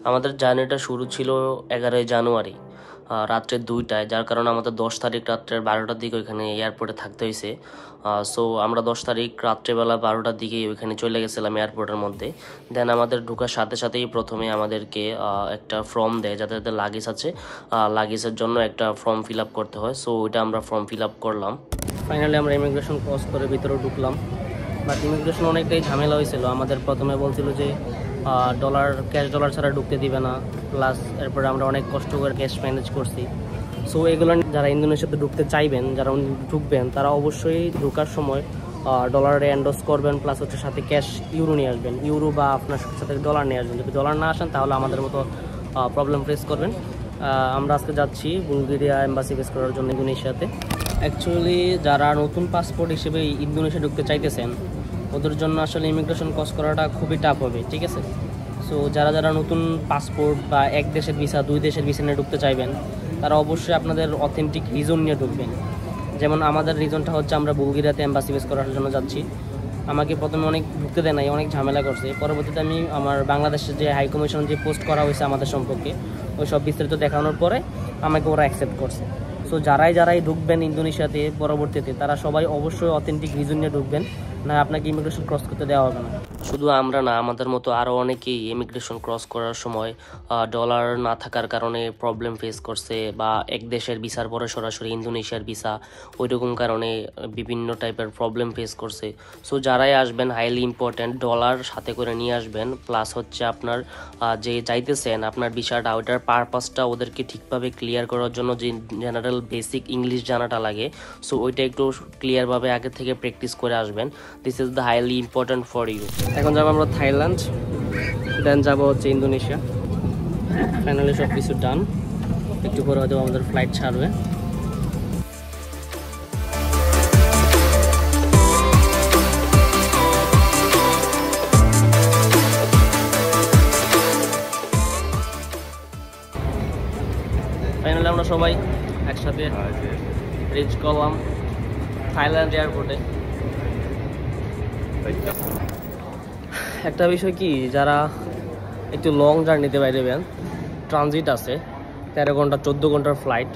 আমাদের জার্নিটা শুরু ছিল 11ই জানুয়ারি রাত্রে 2টায়, যার কারণে আমাদের 10 তারিখ রাত্রের 12টার দিকে ওইখানে এয়ারপোর্টে থাকতে হয়েছে। সো আমরা 10 তারিখ রাত্রেবেলা 12টার দিকে ওইখানে চলে গেছিলাম এয়ারপোর্টের মধ্যে। দেন আমাদের ঢোকার সাথে সাথেই প্রথমে আমাদেরকে একটা ফর্ম দেয়, যাদের যাদের লাগেজ আছে লাগেজের জন্য একটা ফর্ম ফিল আপ করতে হয়। সো ওইটা আমরা ফর্ম ফিল আপ করলাম। ফাইনালি আমরা ইমিগ্রেশন ক্রস করে ভিতরে ঢুকলাম। বাট ইমিগ্রেশন অনেকটাই ঝামেলা হয়েছিল। আমাদের প্রথমে বলছিল যে ক্যাশ ডলার ছাড়া ঢুকতে দিবে না, প্লাস এরপরে আমরা অনেক কষ্ট করে ক্যাশ ম্যানেজ করছি। সো এগুলো যারা ইন্দোনেশিয়াতে ঢুকতে চাইবেন, যারা ঢুকবেন, তারা অবশ্যই ঢোকার সময় ডলারে এন্ডোজ করবেন, প্লাস হচ্ছে সাথে ক্যাশ ইউরো নিয়ে আসবেন, ইউরো বা আপনার সাথে ডলার নিয়ে আসবেন। যদি ডলার না আসেন তাহলে আমাদের মতো প্রবলেম ফেস করবেন। আমরা আজকে যাচ্ছি বুলগেরিয়া এম্বাসি ফেস করার জন্য ইন্দোনেশিয়াতে। অ্যাকচুয়ালি যারা নতুন পাসপোর্ট হিসেবে ইন্দোনেশিয়া ঢুকতে চাইতেছেন, ওদের জন্য আসলে ইমিগ্রেশন ক্রস করাটা খুবই টাফ হবে, ঠিক আছে? সো যারা যারা নতুন পাসপোর্ট বা এক দেশের ভিসা, 2 দেশের ভিসা নিয়ে ঢুকতে চাইবেন, তারা অবশ্যই আপনাদের অথেন্টিক রিজন নিয়ে ঢুকবেন। যেমন আমাদের রিজনটা হচ্ছে আমরা বুলগেরিয়াতে এম্বাসি ফেস করার জন্য যাচ্ছি। আমাকে প্রথমে অনেক ঢুকতে দেয় নাই, অনেক ঝামেলা করছে। পরবর্তীতে আমি আমার বাংলাদেশের যে হাই কমিশন যে পোস্ট করা হয়েছে আমাদের সম্পর্কে, ওই সব বিস্তারিত দেখানোর পরে আমাকে ওরা অ্যাকসেপ্ট করছে। সো যারাই ঢুকবেন ইন্দোনেশিয়াতে পরবর্তীতে, তারা সবাই অবশ্যই অথেন্টিক রিজন নিয়ে ঢুকবেন, না আপনাকে ইমিগ্রেশন ক্রস করতে দেওয়া হবে না। শুধু আমরা না, আমাদের মতো আরও অনেকেই ইমিগ্রেশন ক্রস করার সময় ডলার না থাকার কারণে প্রবলেম ফেস করছে, বা এক দেশের ভিসার পরে সরাসরি ইন্দোনেশিয়ার ভিসা, ওই রকম কারণে বিভিন্ন টাইপের প্রবলেম ফেস করছে। সো যারাই আসবেন, হাইলি ইম্পর্ট্যান্ট ডলার সাথে করে নিয়ে আসবেন, প্লাস হচ্ছে আপনার যে চাইতেছেন আপনার ভিসাটা, ওইটার পারপাসটা ওদেরকে ঠিকভাবে ক্লিয়ার করার জন্য যে জেনারেল বেসিক ইংলিশ জানাটা লাগে, সো ওইটা একটু ক্লিয়ারভাবে আগে থেকে প্র্যাকটিস করে আসবেন। This is the highly important for you. এখন যাবো আমরা থাইল্যান্ড, দেন যাবো হচ্ছে ইন্দোনেশিয়া। ফাইনালি সব কিছু ডান। একটু পরে হয়তো আমাদের ফ্লাইট ছাড়বে। ফাইনালি আমরা সবাই একসাথে রিচ করলাম থাইল্যান্ড এয়ারপোর্টে। একটা বিষয় কি, যারা একটু লং জার্নিতে বাইরেবেন, ট্রানজিট আছে 13 ঘন্টা 14 ঘন্টার ফ্লাইট,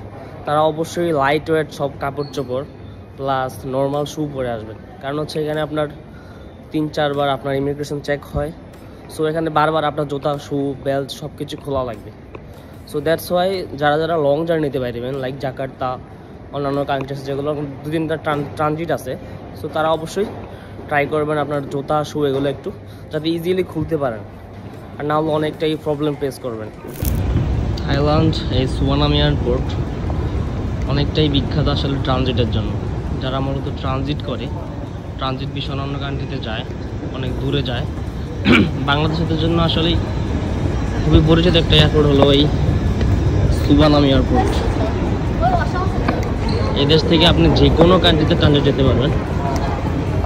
তারা অবশ্যই লাইট ওয়েট সব কাপড় চোপড় প্লাস নর্মাল শ্যু পরে আসবেন। কারণ হচ্ছে এখানে আপনার 3-4 বার আপনার ইমিগ্রেশন চেক হয়। সো এখানে বারবার আপনার জুতা, শ্যু, বেল্ট সব কিছু খোলা লাগবে। সো দ্যাটস ওয়াই যারা যারা লং জার্নিতে বাইরেবেন, লাইক জাকার্তা, অন্যান্য কান্ট্রিজ যেগুলো 2-3টা ট্রানজিট আছে, সো তারা অবশ্যই ট্রাই করবেন আপনার জুতা, শ্যু এগুলো একটু যাতে ইজিলি খুলতে পারেন, আর না হলে অনেকটাই প্রবলেম ফেস করবেন। থাইল্যান্ড এই সুভানামি এয়ারপোর্ট অনেকটাই বিখ্যাত আসলে ট্রানজিটের জন্য। যারা মূলত ট্রানজিট করে, ট্রানজিট বিষয় অন্য কান্ট্রিতে যায়, অনেক দূরে যায়, বাংলাদেশের জন্য আসলেই খুবই পরিচিত একটা এয়ারপোর্ট হলো এই সুভানামি এয়ারপোর্ট। এই দেশ থেকে আপনি যে কোনো কান্ট্রিতে ট্রানজিট যেতে পারবেন।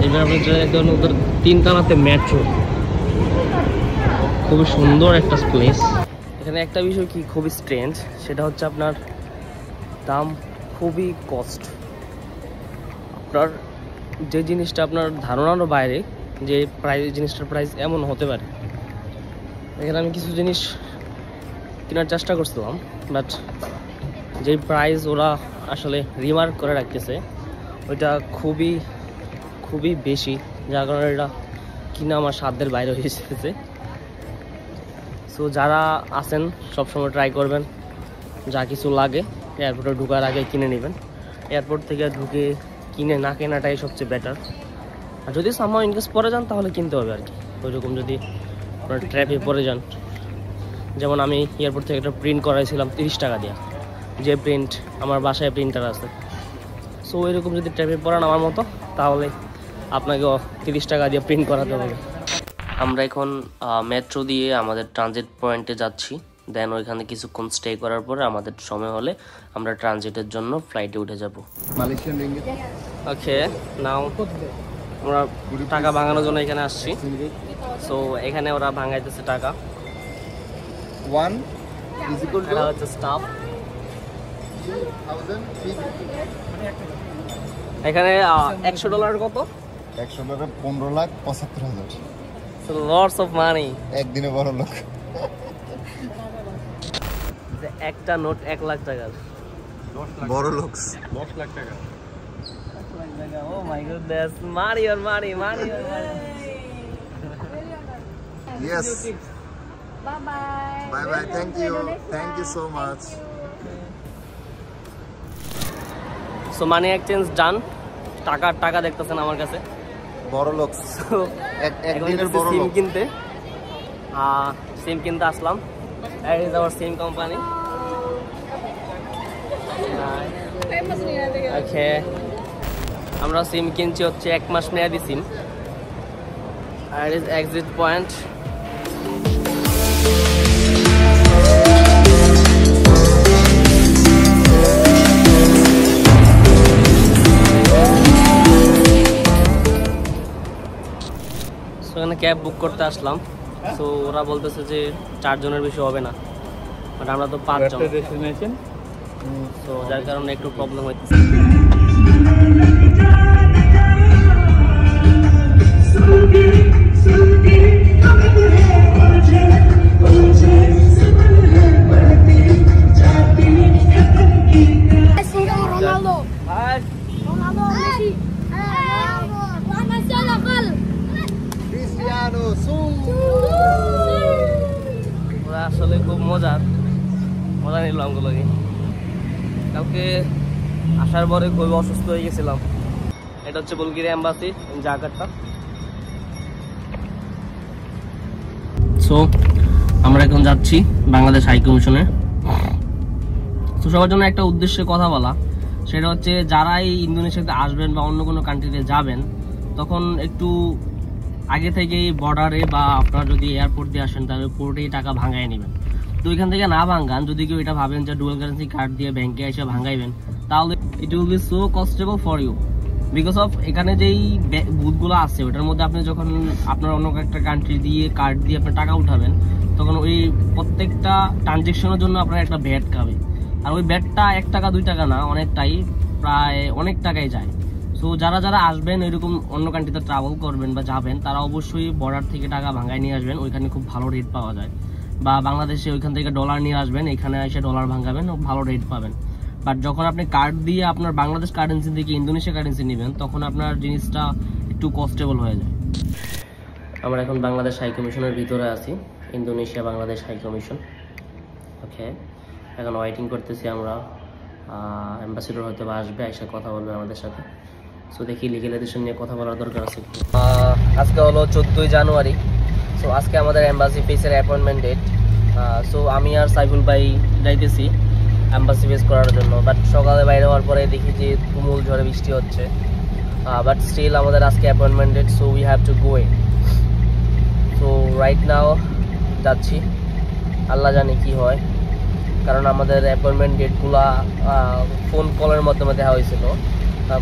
এবার আপনি চলে যেতে পারেন ওদের 3 তলাতে মেট্রো, খুবই সুন্দর একটা প্লেস। এখানে একটা বিষয় কি খুবই স্ট্রেঞ্জ, সেটা হচ্ছে আপনার দাম খুবই কস্ট। আপনার যে জিনিসটা আপনার ধারণারও বাইরে, যে জিনিসটার প্রাইস এমন হতে পারে। এখানে আমি কিছু জিনিস কেনার চেষ্টা করছিলাম, বাট যে প্রাইস ওরা আসলে রিমার্ক করে রাখতেছে, ওইটা খুবই খুবই বেশি, যার কারণে এটা কিনা আমার সাধ্যের বাইরে হয়ে এসেছে। সো যারা আছেন সবসময় ট্রাই করবেন যা কিছু লাগে এয়ারপোর্টে ঢোকার আগে কিনে নেবেন। এয়ারপোর্ট থেকে ঢুকে কিনে না কেনাটাই সবচেয়ে বেটার। আর যদি সামহাও ইনকেস পরে যান তাহলে কিনতে হবে আর কি। ওইরকম যদি আপনার ট্র্যাফে পরে যান, যেমন আমি এয়ারপোর্ট থেকে একটা প্রিন্ট করাইছিলাম 30 টাকা দিয়ে, যে প্রিন্ট আমার বাসায় প্রিন্টার আছে। সো এরকম যদি ট্র্যাফে পড়ান আমার মতো, তাহলে আপনাকেও 30 টাকা দিয়ে প্রিন্ট করাতে হবে। আমরা এখন মেট্রো দিয়ে আমাদের ট্রানজিট পয়েন্টে যাচ্ছি। দেন ওইখানে কিছুক্ষণ স্টে করার পরে আমাদের সময় হলে আমরা ট্রানজিটের জন্য ফ্লাইটে উঠে যাব। Malaysian ringgit. ওকে, নাও আমরা টাকা ভাঙানোর জন্য এখানে আসছি। সো এখানে ওরা ভাঙাইতেছে টাকা। 1 is equal to এটা হচ্ছে স্টাফ। 1000 এখানে $100 কত? $100 15,75,000। So lots of money. একদিনে বড় লোক। যে একটা নোট 1 লাখ টাকার, বড় লোক 10 লাখ টাকা। ও মাই গডনেস, মারি আর মারি মারি আর মারি। Yes. Bye bye. Bye bye. Thank you. Thank you so much. So money exchange done. টাকা দেখতেছেন আমার কাছে। বড় লোক একদিনের বড় সিম লোক। কিনতে আসলাম। That is our SIM company. Famous नहीं है देखिए। Okay. আমরা সিম কিনছি হচ্ছে 1 মাস মেয়াদি সিম। আর ইজ এক্সিট পয়েন্ট। এখানে ক্যাব বুক করতে আসলাম। সো ওরা বলতেছে যে 4 জনের বেশি হবে না, বাট আমরা তো 5 জন, ডেস্টিনেশন তো যার কারণে একটু প্রবলেম হইতেছে। Messi o Ronaldo. আর Ronaldo Messi. Mana salah gol. Cristiano ওরা আসলে খুব মজা নিল আমগুলোকে। কালকে আসার পরে খুবই অসুস্থ হয়ে গেছিলাম। এটা হচ্ছে বুলগেরিয়া এম্বাসি জাকার্তা। সো আমরা এখন যাচ্ছি বাংলাদেশ হাই কমিশনে। তো সবার জন্য একটা উদ্দেশ্যে কথা বলা, সেটা হচ্ছে যারা এই ইন্দোনেশিয়াতে আসবেন বা অন্য কোনো কান্ট্রিতে যাবেন, তখন একটু আগে থেকেই বর্ডারে বা আপনারা যদি এয়ারপোর্ট দিয়ে আসেন তাহলে পোর্টেই টাকা ভাঙাই নেবেন। তো ওইখান থেকে না ভাঙান, যদি কেউ এটা ভাবেন যে ডুয়াল কারেন্সি কার্ড দিয়ে ব্যাংকে এসে ভাঙাইবেন, তাহলে it will be so costable for you because of এখানে যেই বুথগুলো আছে ওটার মধ্যে আপনি যখন আপনার অন্য একটা কান্ট্রি দিয়ে কার্ড দিয়ে আপনার টাকা উঠাবেন, তখন ওই প্রত্যেকটা ট্রানজেকশনের জন্য আপনার একটা ভ্যাট খাবে। আর ওই ভ্যাটটা 1 টাকা 2 টাকা না, অনেকটাই, প্রায় অনেক টাকাই যায়। সো যারা আসবেন এরকম অন্য কান্ট্রিতে ট্রাভেল করবেন বা যাবেন, তারা অবশ্যই বর্ডার থেকে টাকা ভাঙায় নিয়ে আসবেন, ওইখানে খুব ভালো রেট পাওয়া যায়। বা বাংলাদেশে ওইখান থেকে ডলার নিয়ে আসবেন, এখানে এসে ডলার ভাঙাবেন, ভালো রেট পাবেন। বাট যখন আপনি কার্ড দিয়ে আপনার বাংলাদেশ কারেন্সি থেকে ইন্দোনেশিয়া কারেন্সি নেবেন, তখন আপনার জিনিসটা একটু কস্টেবল হয়ে যায়। আমরা এখন বাংলাদেশ হাই কমিশনের ভিতরে আছি, ইন্দোনেশিয়া বাংলাদেশ হাই কমিশন। ওকে, এখন ওয়েটিং করতেছি আমরা। অ্যাম্বাসেডর হয়তো বা আসবে, এসে কথা বলবে আমাদের সাথে। সো দেখি লিগ্যালাইজেশন নিয়ে কথা বলার দরকার আছে। আজকে হলো 14ই জানুয়ারি। সো আজকে আমাদের অ্যাম্বাসি ফেসের অ্যাপয়েন্টমেন্ট ডেট। সো আমি আর সাইফুল ভাই যাইতেছি অ্যাম্বাসি ফেস করার জন্য। বাট সকালে বাইরে হওয়ার পরে দেখি যে তুমুল ঝড়ে বৃষ্টি হচ্ছে। বাট স্টিল আমাদের আজকে appointment date, so we have to go. So right now যাচ্ছি, আল্লাহ জানে কি হয়। কারণ আমাদের অ্যাপয়েন্টমেন্ট ডেটগুলো ফোন কলের মাধ্যমে দেওয়া হয়েছিল,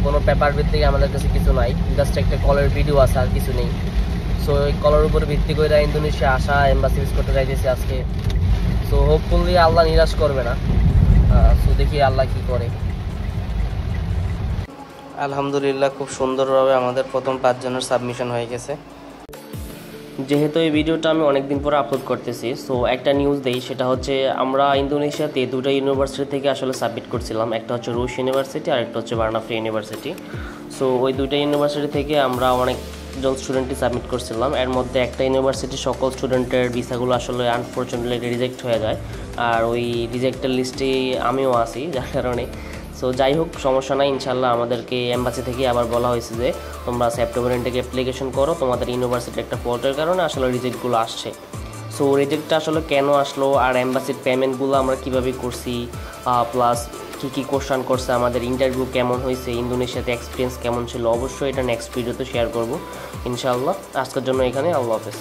কোনো পেপার ভিত্তিক আমাদের কাছে কিছু নাই, জাস্ট একটা কলের ভিডিও আছে, আর কিছু নেই। সো এই কলের উপর ভিত্তি করে ইন্দোনেশিয়া আসা, এম্বাসি ভিজিট করতে যাইতেছি আজকে। সো হোপফুলি আল্লাহ নিরাশ করবে না। সো দেখি আল্লাহ কি করে। আলহামদুলিল্লাহ খুব সুন্দরভাবে আমাদের প্রথম 5 জনের সাবমিশন হয়ে গেছে। যেহেতু এই ভিডিওটা আমি অনেকদিন পরে আপলোড করতেছি, সো একটা নিউজ দেই, সেটা হচ্ছে আমরা ইন্দোনেশিয়াতে 2টা ইউনিভার্সিটি থেকে আসলে সাবমিট করছিলাম। একটা হচ্ছে রুশ ইউনিভার্সিটি আর একটা হচ্ছে বার্না ফ্রি ইউনিভার্সিটি। সো ওই 2টা ইউনিভার্সিটি থেকে আমরা অনেকজন স্টুডেন্টই সাবমিট করছিলাম। এর মধ্যে একটা ইউনিভার্সিটির সকল স্টুডেন্টের ভিসাগুলো আসলে আনফর্চুনেটলি রিজেক্ট হয়ে যায়, আর ওই রিজেক্টের লিস্টে আমিও আছি, যার কারণে। সো যাই হোক, সমস্যা নাই, ইনশাল্লাহ আমাদেরকে এম্বাসি থেকে আবার বলা হয়েছে যে তোমরা সেপ্টেম্বর থেকে অ্যাপ্লিকেশন করো, তোমাদের ইউনিভার্সিটির একটা ফল্টের কারণে আসলে রিজেক্টগুলো আসছে। সো রিজেক্টটা আসলে কেন আসলো, আর এম্বাসির পেমেন্টগুলো আমরা কীভাবে করছি, প্লাস কী কোশ্চান করছে, আমাদের ইন্টারভিউ কেমন হয়েছে, ইন্দোনেশিয়াতে এক্সপিরিয়েন্স কেমন ছিল, অবশ্যই এটা নেক্সট ভিডিওতে শেয়ার করবো ইনশাআল্লাহ। আজকের জন্য এখানে, আল্লাহ হাফেজ।